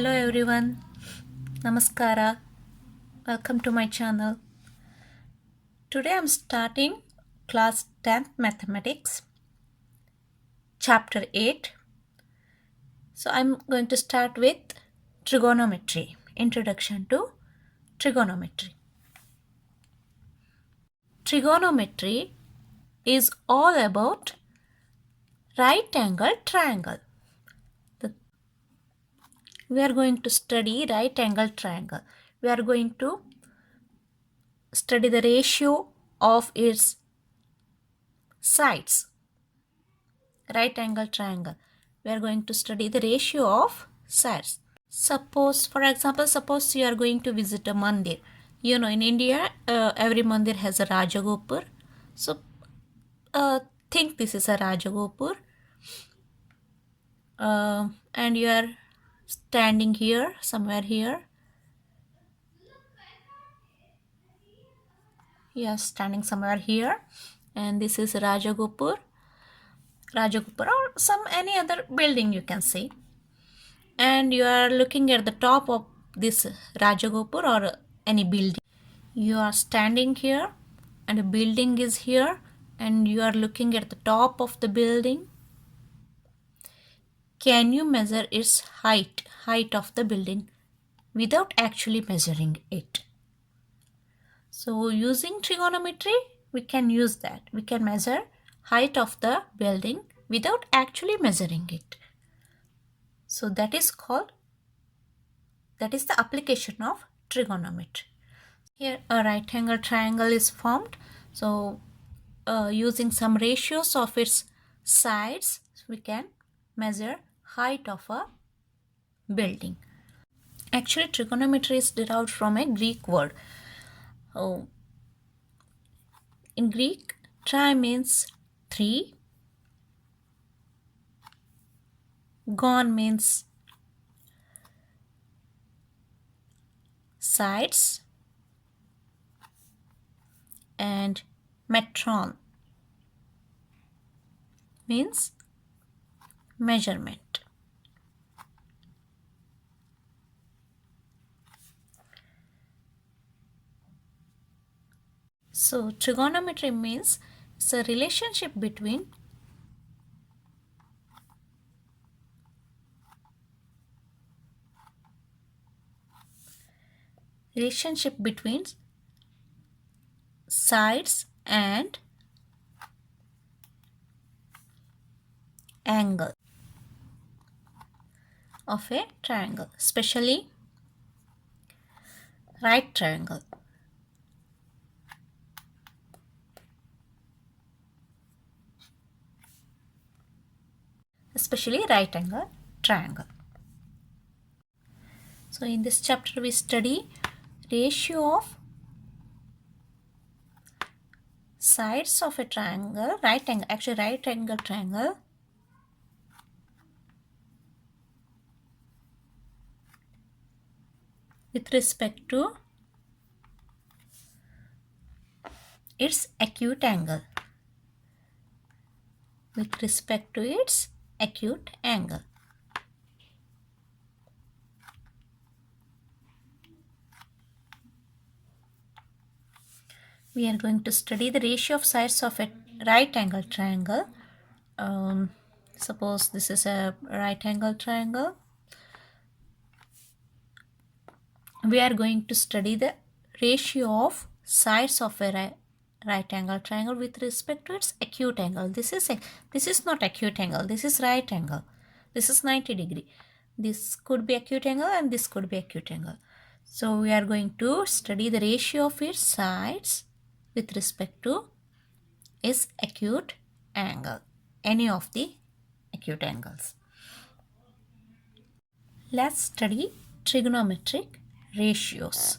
Hello everyone, Namaskara, welcome to my channel. Today I'm starting class 10th mathematics, chapter 8. So I'm going to start with trigonometry, introduction to trigonometry. Trigonometry is all about right angle triangle. We are going to study right angle triangle. We are going to study the ratio of its sides. Right angle triangle. We are going to study the ratio of sides. Suppose, for example, suppose you are going to visit a mandir. You know, in India, every mandir has a Rajagopur. So, think this is a Rajagopur. And you are standing here, somewhere here. You are standing somewhere here. And this is Rajagopur. Rajagopur or any other building you can see. And you are looking at the top of this Rajagopur or any building. You are standing here and a building is here and you are looking at the top of the building. Can you measure its height of the building without actually measuring it? So using trigonometry, we can use that. We can measure height of the building without actually measuring it. So that is the application of trigonometry. Here a right angle triangle is formed. So using some ratios of its sides, we can measure height of a building. Actually, trigonometry is derived from a Greek word. Oh, in Greek, tri means 3, gon means sides, and metron means measurement. So trigonometry means it's a relationship between sides and angle of a triangle, especially right triangle. Especially right angle triangle. So in this chapter we study ratio of sides of a triangle, right angle triangle with respect to its acute angle. With respect to its acute angle. We are going to study the ratio of sides of a right angle triangle. Suppose this is a right angle triangle. We are going to study the ratio of sides of a right angle triangle with respect to its acute angle. This is not acute angle. This is right angle. This is 90 degree. This could be acute angle and this could be acute angle. So we are going to study the ratio of its sides with respect to its acute angle. Any of the acute angles. Let's study trigonometric ratios.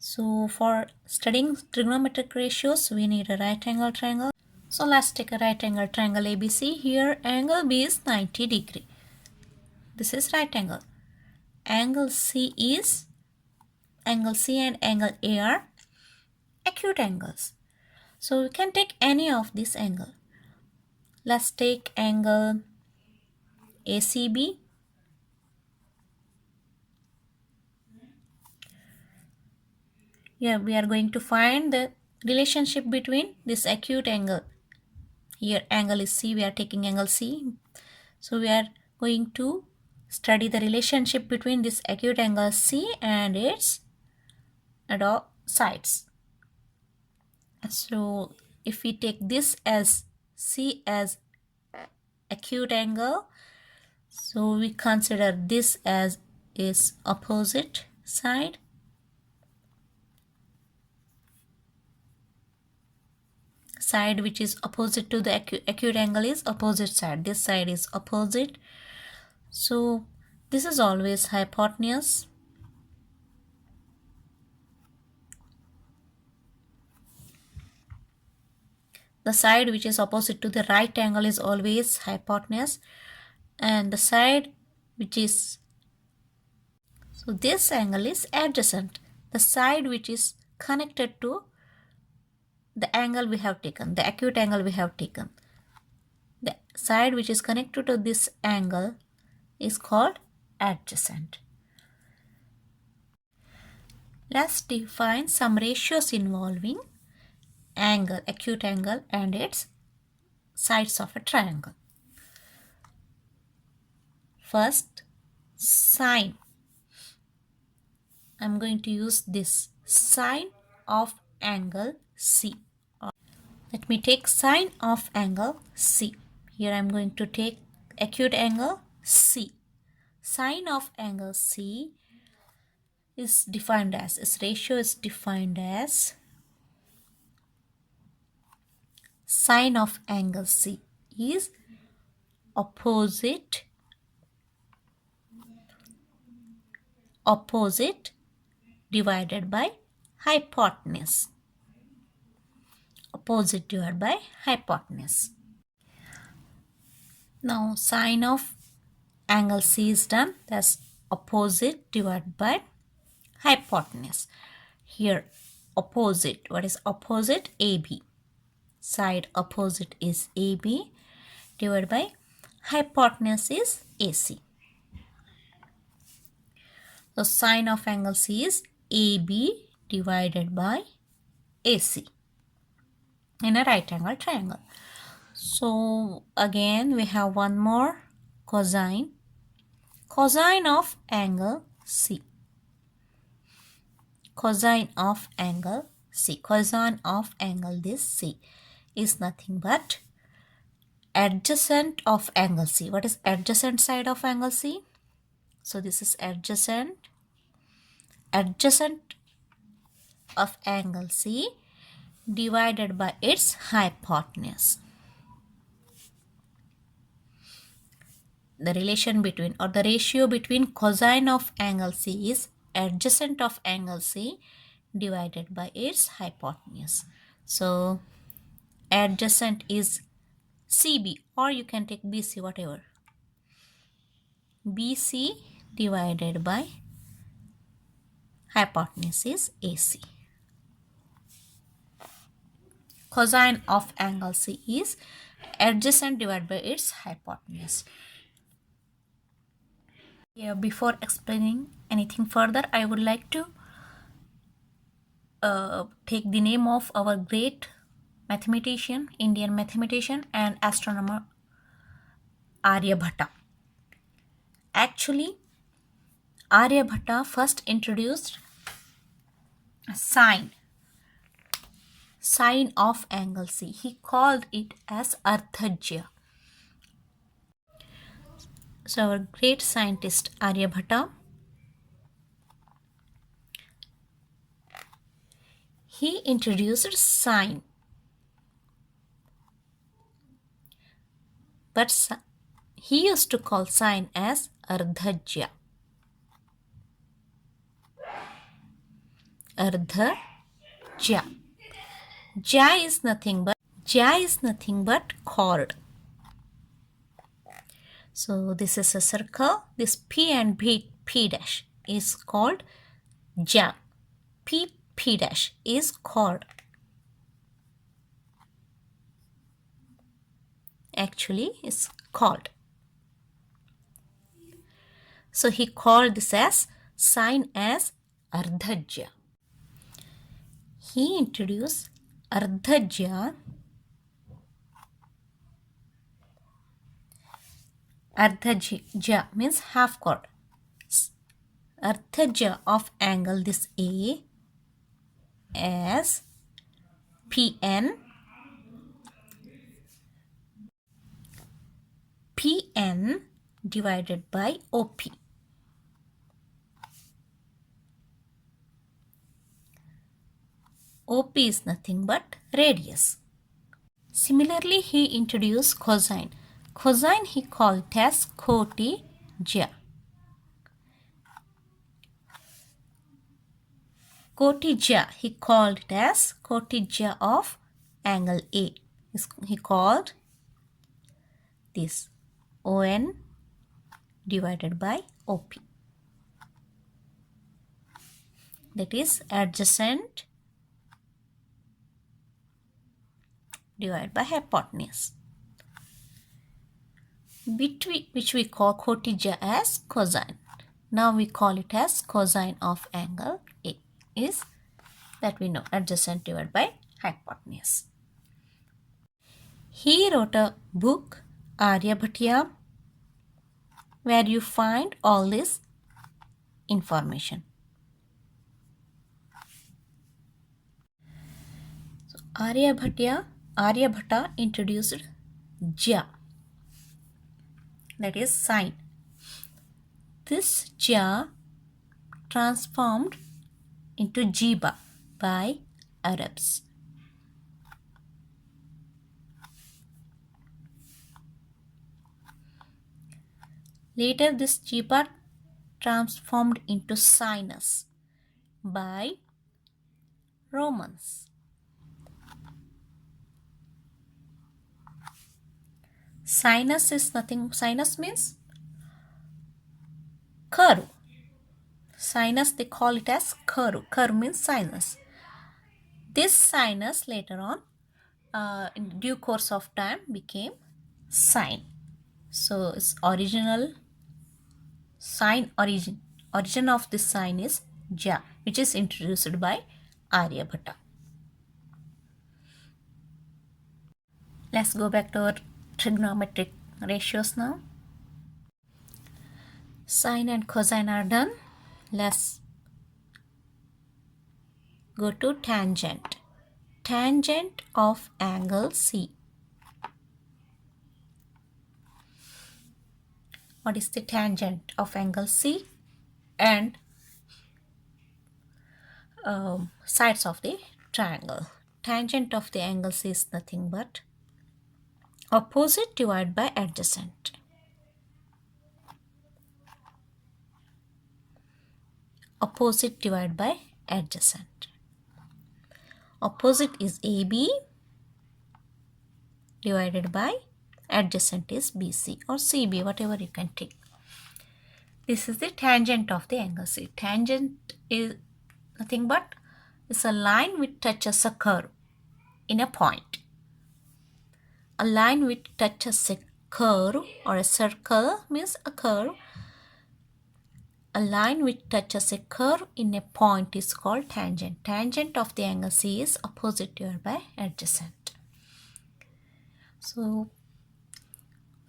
So for studying trigonometric ratios, we need a right angle triangle. So let's take a right angle triangle ABC. Here angle B is 90 degree. This is right angle. Angle C and angle A are acute angles. So we can take any of this angle. Let's take angle ACB. Yeah, we are going to find the relationship between this acute angle. Here angle is C, we are taking angle C. So we are going to study the relationship between this acute angle C and its sides. So if we take this as C as acute angle, so we consider this as its opposite side. Side which is opposite to the acute angle is opposite side. This side is opposite. So this is always hypotenuse. The side which is opposite to the right angle is always hypotenuse, and the side which is, so this angle is adjacent. The side which is connected to the angle we have taken, the acute angle we have taken. The side which is connected to this angle is called adjacent. Let's define some ratios involving angle, acute angle and its sides of a triangle. First, sine. I'm going to use this sine of angle C. Let me take sine of angle C. Here I'm going to take acute angle C. Sine of angle C is defined as, its ratio is defined as sine of angle C is opposite divided by hypotenuse. Opposite divided by hypotenuse. Now sine of angle C is done. That's opposite divided by hypotenuse. Here opposite, what is opposite? AB. Side opposite is AB divided by hypotenuse is AC. So sine of angle C is AB divided by AC in a right angle triangle. So again we have one more, cosine. Cosine of angle C. Cosine of angle C. Cosine of angle this C is nothing but adjacent of angle C. What is adjacent side of angle C? So this is adjacent of angle C divided by its hypotenuse. The relation between, or the ratio between cosine of angle C is adjacent of angle C divided by its hypotenuse. So adjacent is CB, or you can take BC, whatever. BC divided by hypotenuse is AC. Cosine of angle C is adjacent divided by its hypotenuse. Here, before explaining anything further, I would like to take the name of our great mathematician, Indian mathematician and astronomer Aryabhatta. Actually, Aryabhatta first introduced sine of angle C. He called it as Ardhajya. So our great scientist Aryabhatta, he introduced sine, but he used to call sine as Ardhajya. Ardhajya. Jya is nothing but chord. So this is a circle. This P and P dash is called jya. P dash is chord. Actually is called. So he called this as sine as Ardhajya. He introduced ardhajya. Ardhajya means half chord. Ardhajya of angle this A as Pn divided by OP. OP is nothing but radius. Similarly, he introduced cosine. Cosine he called it as kotijya. Kotijya he called it as kotijya of angle A. He called this ON divided by OP. That is adjacent divided by hypotenuse, which we call kotijya as cosine. Now we call it as cosine of angle A is that we know adjacent divided by hypotenuse. He wrote a book Aryabhatiya where you find all this information. So Aryabhata introduced Jya, that is sine. This Jya transformed into Jiba by Arabs. Later this Jiba transformed into sinus by Romans. Sinus is nothing, sinus means curve. Sinus they call it as curve. Curve means sinus. This sinus later on in due course of time became sine. So its origin of this sign is Ja, which is introduced by Aryabhata. Let's go back to our trigonometric ratios now. Sine and cosine are done. Let's go to tangent. Tangent of angle C. What is the tangent of angle C? And sides of the triangle. Tangent of the angle C is nothing but opposite divided by adjacent. Opposite divided by adjacent. Opposite is AB divided by adjacent is BC or CB, whatever you can take. This is the tangent of the angle C. Tangent is nothing but it's a line which touches a curve in a point. A line which touches a curve or a circle means a curve. A line which touches a curve in a point is called tangent. Tangent of the angle C is opposite divided by adjacent. So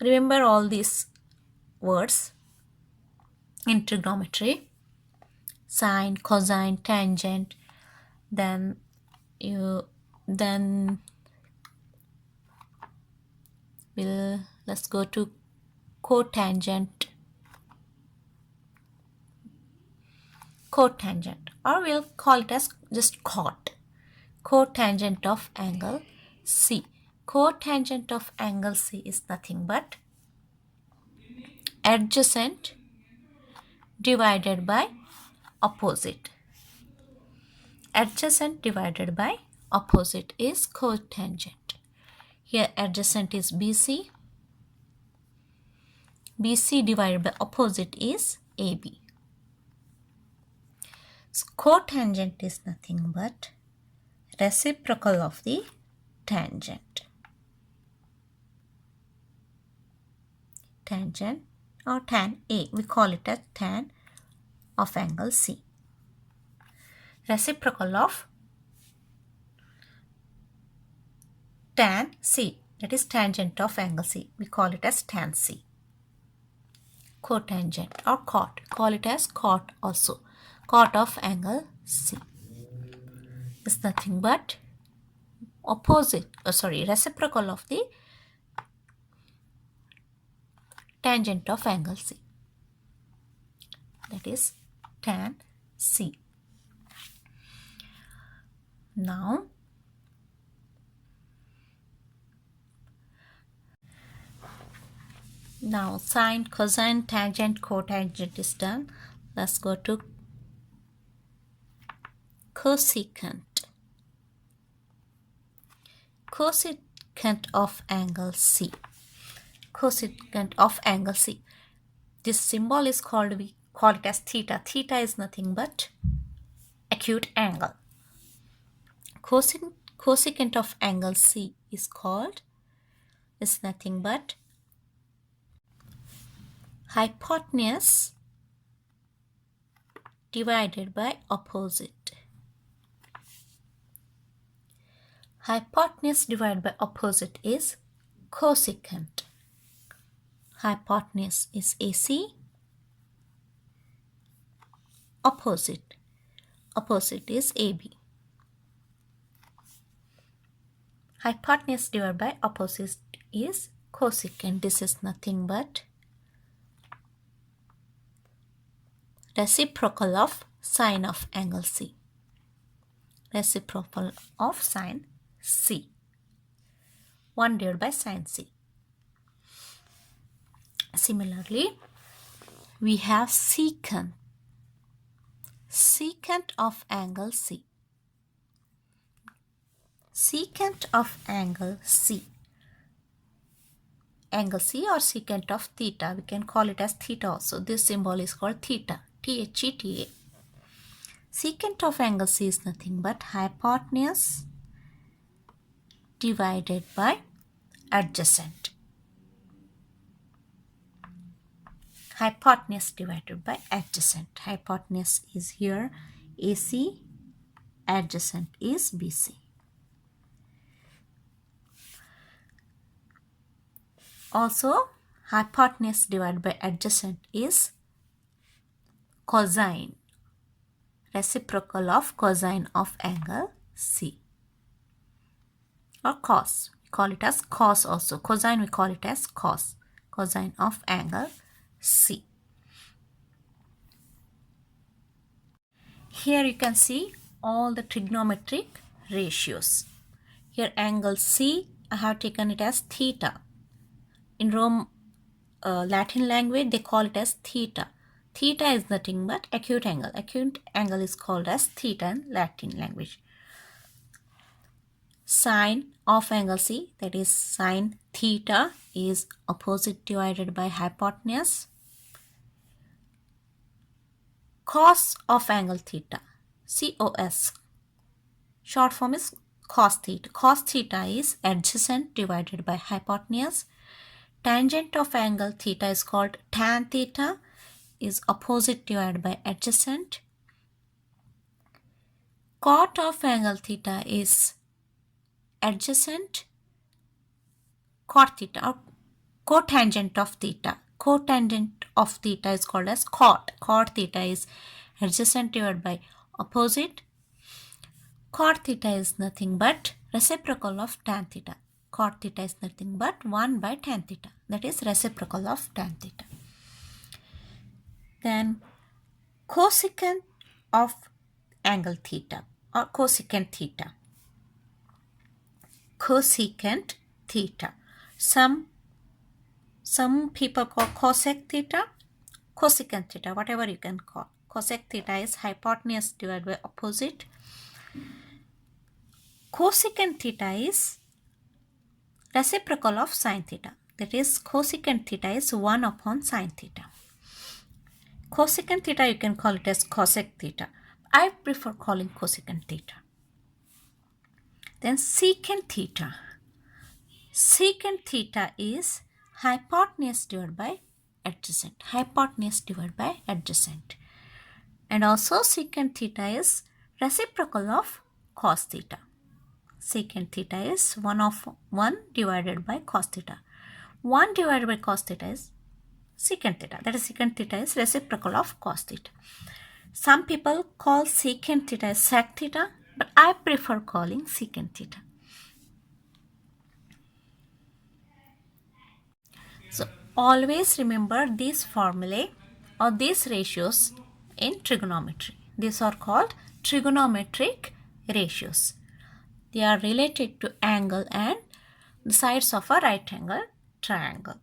remember all these words in trigonometry: sine, cosine, tangent. Then let's go to cotangent. Cotangent, or we'll call it as just cot. Cotangent of angle C. Cotangent of angle C is nothing but adjacent divided by opposite. Adjacent divided by opposite is cotangent. Here adjacent is BC. BC divided by opposite is AB. So cotangent is nothing but reciprocal of the tangent. Tangent or tan A, we call it as tan of angle C. Reciprocal of tan C. That is tangent of angle C. We call it as tan C. Cotangent or cot. Call it as cot also. Cot of angle C is nothing but reciprocal of the tangent of angle C. That is tan C. Now sine, cosine, tangent, cotangent is done. Let's go to cosecant. Cosecant of angle C. Cosecant of angle C. This symbol is called, we call it as theta. Theta is nothing but acute angle. Cosecant of angle C is nothing but hypotenuse divided by opposite. Hypotenuse divided by opposite is cosecant. Hypotenuse is AC. Opposite is AB. Hypotenuse divided by opposite is cosecant. This is nothing but reciprocal of sine of angle C. Reciprocal of sine C. 1 divided by sine C. Similarly, we have secant. Secant of angle C. Secant of angle C. Angle C or secant of theta. We can call it as theta also. This symbol is called theta. Theta. Secant of angle C is nothing but hypotenuse divided by adjacent. Hypotenuse divided by adjacent. Hypotenuse is here AC, adjacent is BC. Also, hypotenuse divided by adjacent is cosine. Reciprocal of cosine of angle C. Or cos. We call it as cos also. Cosine we call it as cos. Cosine of angle C. Here you can see all the trigonometric ratios. Here angle C, I have taken it as theta. In Latin language, they call it as theta. Theta is nothing but acute angle. Acute angle is called as theta in Latin language. Sine of angle C, that is sine theta, is opposite divided by hypotenuse. Cos of angle theta, COS, short form is cos theta. Cos theta is adjacent divided by hypotenuse. Tangent of angle theta is called tan theta, is opposite divided by adjacent. Cot of angle theta is adjacent. Cot theta or cotangent of theta. Cotangent of theta is called as cot. Cot theta is adjacent divided by opposite. Cot theta is nothing but reciprocal of tan theta. Cot theta is nothing but 1 by tan theta. That is reciprocal of tan theta. Then cosecant of angle theta or cosecant theta. Cosecant theta. Some people call cosec theta, cosecant theta, whatever you can call. Cosec theta is hypotenuse divided by opposite. Cosecant theta is reciprocal of sine theta. That is cosecant theta is 1 upon sine theta. Cosecant theta you can call it as cosec theta. I prefer calling cosecant theta. Then secant theta. Secant theta is hypotenuse divided by adjacent. Hypotenuse divided by adjacent. And also secant theta is reciprocal of cos theta. secant theta is 1 divided by cos theta. 1 divided by cos theta is secant theta. That is, secant theta is reciprocal of cos theta. Some people call secant theta as sec theta, but I prefer calling secant theta. So always remember these formulae or these ratios in trigonometry. These are called trigonometric ratios. They are related to angle and the sides of a right angle triangle.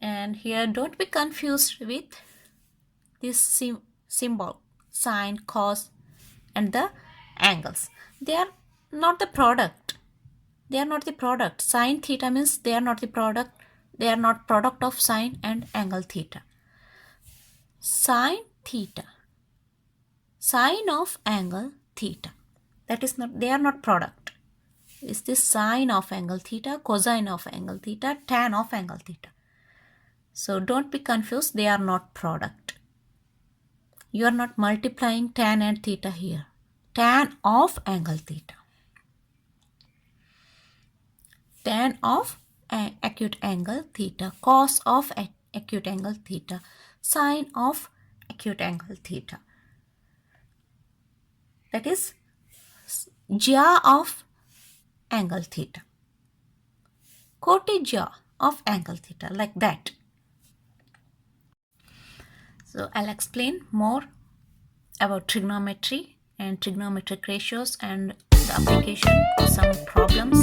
And here don't be confused with this symbol, sine, cos and the angles. They are not the product. They are not the product. Sine theta means they are not the product. They are not product of sine and angle theta. Sine theta, sine of angle theta. That is not, they are not product. Is this sine of angle theta, cosine of angle theta, tan of angle theta. So don't be confused, they are not product. You are not multiplying tan and theta here. Tan of angle theta. Tan of acute angle theta, cos of acute angle theta, sine of acute angle theta. That is ja of angle theta, cotija of angle theta, like that. So I'll explain more about trigonometry and trigonometric ratios and the application of some problems